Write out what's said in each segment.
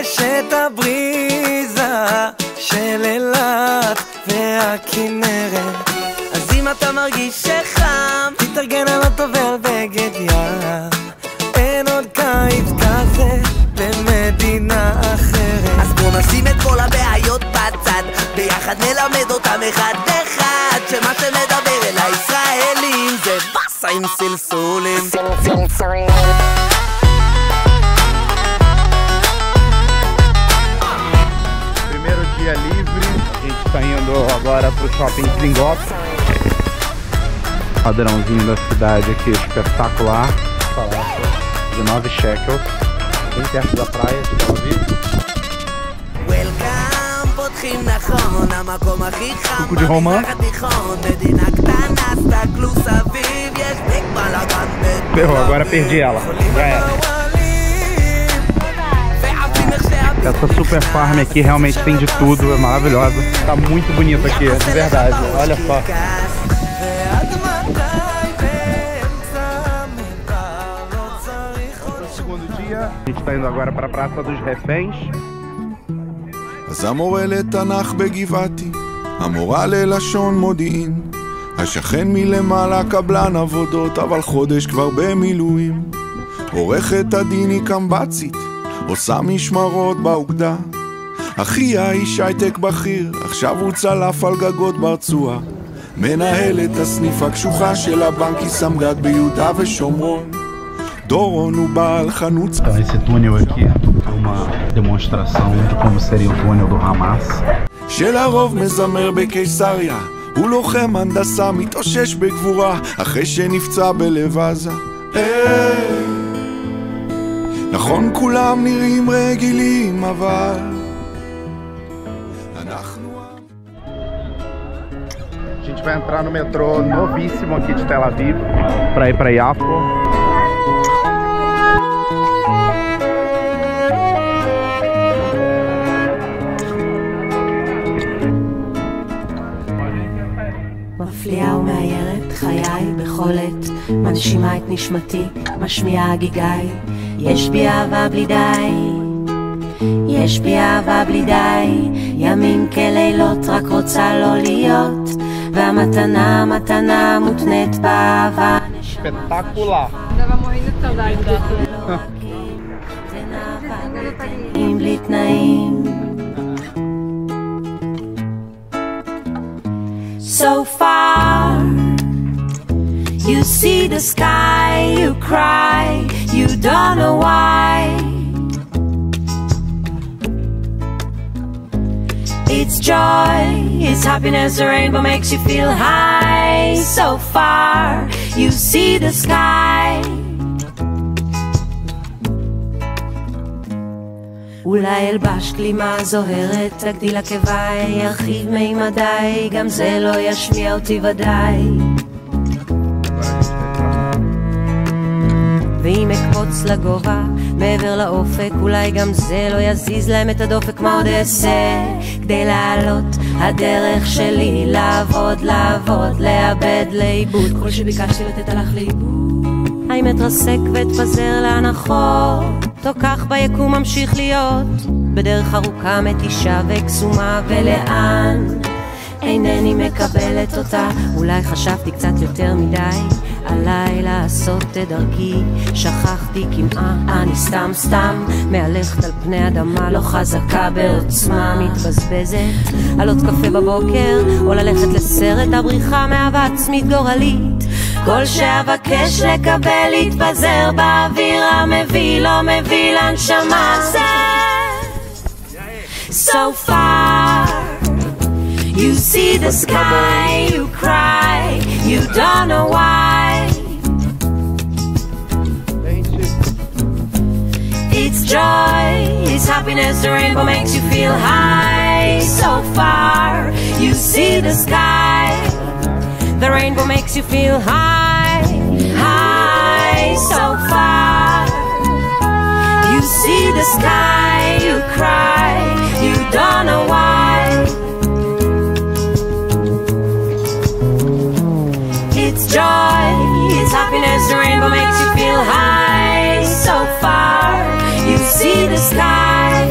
יש את הבריזה של אילת והכנרת. אז אם אתה מרגיש שחם, תתארגן על אוטו ועל בגד ים. אין עוד קיץ כזה במדינה אחרת. אז בוא נשים את כל הבעיות בצד, ביחד נלמד אותם אחד אחד, שמה שמדבר אל הישראלים זה בסה עם סלסולים. Primeiro dia livre, a gente está indo agora pro shopping Pringop. Padrãozinho da cidade aqui, espetacular. Palácio de 9 shekels, bem perto da praia de Tel Aviv. Welcome, פותחים נכון, המקום הכי חם במזרח התיכון, מדינה קטנה, סתכלו סביב, יש ביג בלגן. Ferrou, agora perdi ela. Já era. Essa super farm aqui realmente tem de tudo, é maravilhosa. Tá muito bonito aqui, de verdade. Olha só. No segundo dia, a gente tá indo agora pra Praça dos Reféns. אז המורה לתנ"ך בגבעתי, המורה ללשון מודיעין, השכן מלמעלה קבלן עבודות, אבל חודש כבר במילואים. עורכת הדין היא קמבצית, עושה משמרות באוגדה. אחיה איש הייטק בכיר, עכשיו הוא צלף על גגות ברצועה. מנהל את הסניף הקשוחה של הבנק, היא סמג"ד ביהודה ושומרון. דורון הוא בעל חנות. Então esse túnel aqui é uma demonstração de como seria o túnel do Hamas. שלרוב מזמר בקיסריה, הוא לוחם הנדסה, מתאושש בגבורה אחרי שנפצע בלב עזה. נכון כולם נראים רגילים, אבל אנחנו... A gente vai entrar no metrô novíssimo aqui de Tel Aviv para ir para Yafo. מפליאה ומאיירת חיי בכל עת, מנשימה את נשמתי, משמיעה הגיגי. יש בי אהבה בלי די, יש בי אהבה בלי די, ימים כלילות רק רוצה לא להיות, והמתנה מתנה מותנית באהבה. Espetacular. Tava morrendo de saudade dela. בלי תנאים. So far, you see the sky, you cry, you don't know why. It's joy, it's happiness, the rainbow makes you feel high. So far, you see the sky. אולי אלבש כלימה זוהרת, תגדיל עקביי, ירחיב מימדיי, גם זה לא ישמיע אותי ודאי. ואם אקפוץ לגובה, מעבר לאופק, אולי גם זה לא יזיז להם את הדופק. מה עוד אעשה כדי לעלות? הדרך שלי לעבוד, לעבוד, לאבד, לאיבוד. כל שביקשתי לתת הלך לאיבוד. האם אתרסק ואתפזר להנחות, או כך ביקום ממשיך להיות בדרך ארוכה מתישה וקסומה, ולאן אינני מקבלת אותה. אולי חשבתי קצת יותר מדי עליי לעשות את דרכי, שכחתי כמעט, אני סתם מהלכת על פני אדמה לא חזקה בעוצמה, מתבזבזת על עוד קפה בבוקר או ללכת לסרט, הבריחה מאהבה עצמית גורלית. כל שאבקש לקבל יתפזר באוויר המביא לא מביא לנשמה. So far you see the sky, you cry, you don't know why. It's joy, it's happiness, the rainbow makes you feel high. So far you see the sky, the rainbow makes you feel high, high. So far you see the sky, you cry, you don't know why. It's joy, it's happiness, the rainbow makes you feel high. So far you see the sky,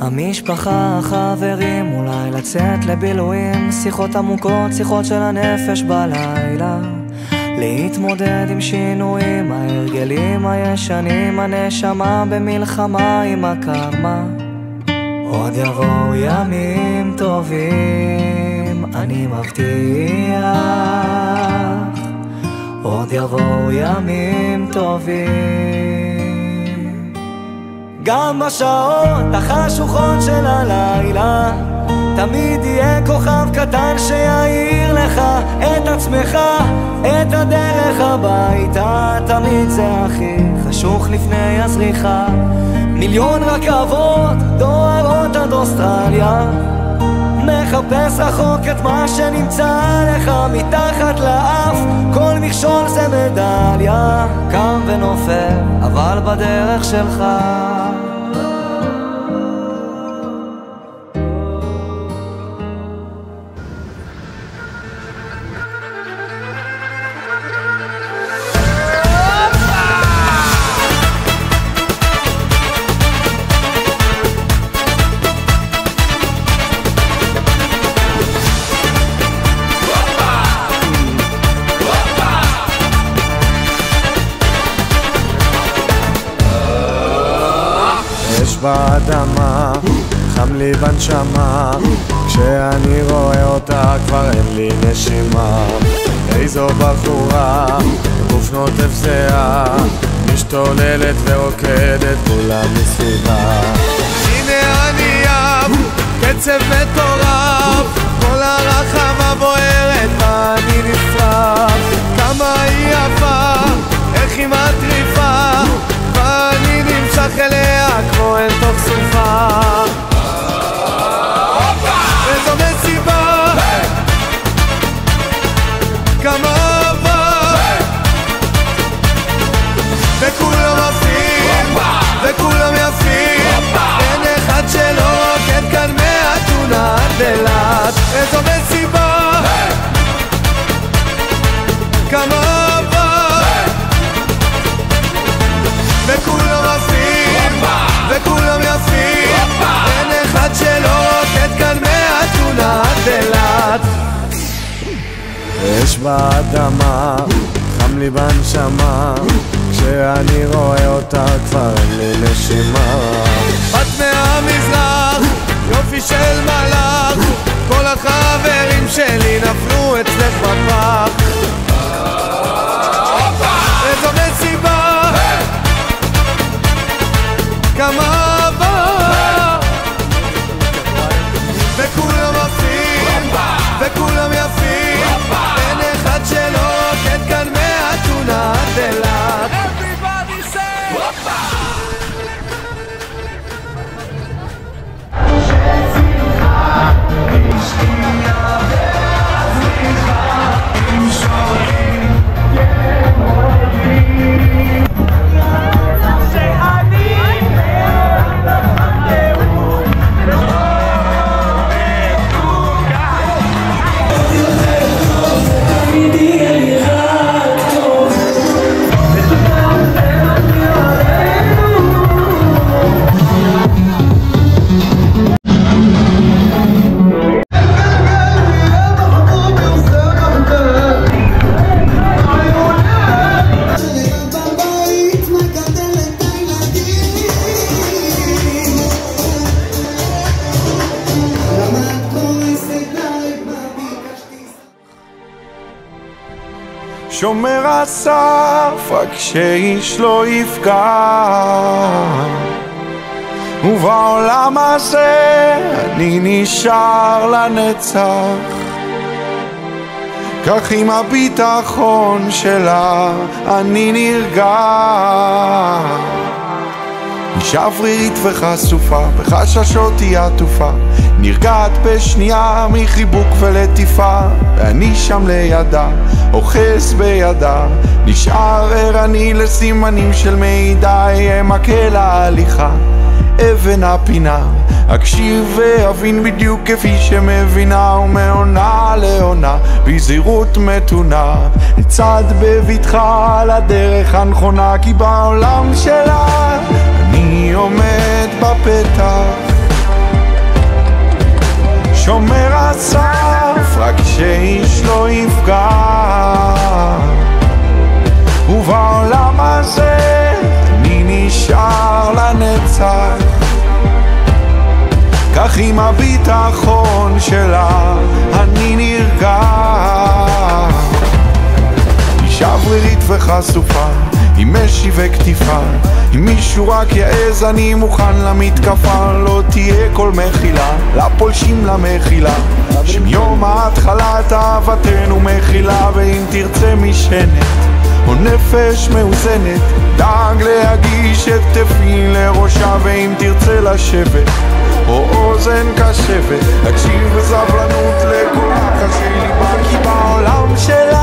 המשפחה, החברים, אולי לצאת לבילויים, שיחות עמוקות, שיחות של הנפש בלילה, להתמודד עם שינויים, ההרגלים הישנים, הנשמה במלחמה עם הקרמה. עוד יבואו ימים טובים, אני מבטיח, עוד יבואו ימים טובים. גם בשעות החשוכות של הלילה תמיד יהיה כוכב קטן שיעיר לך את עצמך, את הדרך הביתה. תמיד זה הכי חשוך לפני הזריחה. מיליון רכבות דוהרות עד אוסטרליה, מחפש רחוק את מה שנמצא לך מתחת לאף. כל מכשול זה מדליה, קם ונופל אבל בדרך שלך. באדמה, חם לי בנשמה, כשאני רואה אותה כבר אין לי נשימה. איזו בחורה, גוף נוטף זהה, משתוללת ורוקדת כולה מסביבה. הנה אני ים, קצב מטורף, כל הרחבה בוערת, מה אני נשרף. כמה היא יפה, איך היא מטריפה, ואני נמשך אליה כמו אל תוך סופה. איזו מסיבה, כמה אהבה, וכולם עפים, וכולם יפים, אין אחד שלא רוקד כאן מאתונה עד אילת. איזו מסיבה, כמה אהבה, וכולם עפים, וכולם יפים, אין אחד שלא רוקד כאן מאתונה עד אילת. אש באדמה, חם לי בנשמה, כשאני רואה אותה כבר אין לי נשימה. בת מהמזרח, יופי של מלאך, כל החברים שלי נפלו אצלך בפח. איזו מסיבה, כמה אהבה, וכולם עפים, וכולם יפים, אין אחד שלא רוקד כאן מאתונה עד אילת. Everybody say שצריכה משקיעה והצליחה עם שורים ימודים שאני שומר הסף רק שאיש לא יפגע, ובעולם הזה אני נשאר לנצח. כך עם הביטחון שלה אני נרגע, אישה אוורירית וחשופה, בחששות היא עטופה, נרגעת בשנייה מחיבוק ולטיפה, ואני שם לידה, אוחז בידה, נשאר ערני לסימנים של מידע, יהיה מקל ההליכה, אבן הפינה, אקשיב ואבין בדיוק כפי שמבינה, ומעונה לעונה בזהירות מתונה, נצעד בבטחה על הדרך הנכונה, כי בעולם שלה אני עומד בפתח, כך עם הביטחון שלה אני נרגע. אישה שברירית וחשופה, עם משי וכתיפה, אם מישהו רק יעז אני מוכן למתקפה. לא תהיה כל מחילה לפולשים למחילה, שמיום ההתחלה את אהבתנו מכילה. ואם תרצה משענת או נפש מאוזנת, דאג להגיש את כתפי לראשה. ואם תרצה לשבת או אוזן קשבת, תקשיב בסבלנות לכל הקשה ליבה, כי בעולם שלה